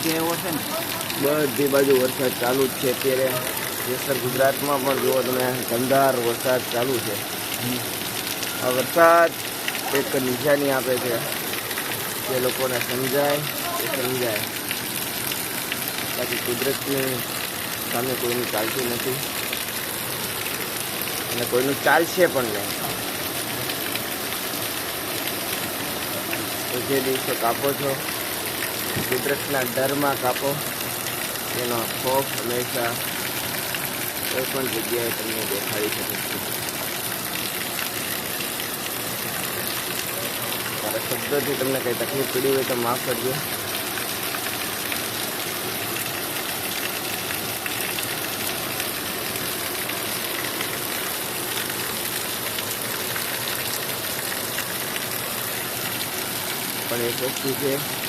બધે એવો છે ને, બધી બાજુ વરસાદ ચાલુ જ છે અત્યારે. દેશર ગુજરાતમાં પણ જુઓ તમે, ધંધાર વરસાદ ચાલુ છે. આ વરસાદ એક નિશાની આપે છે જે લોકોને સમજાય એ સમજાય. બાકી કુદરતની સામે કોઈનું ચાલતું નથી અને કોઈનું ચાલશે પણ નહીં. તો જે દિવસે કાપો છો કુદરતના ડરમાં કાપો, એનો ખોફ હંમેશા કોઈ પણ જગ્યાએ તમને દેખાડી શકે છે. મારા શબ્દોથી તમને કંઈ તકલીફ પડી હોય તો માફ કરજો. પણ એક વસ્તુ છે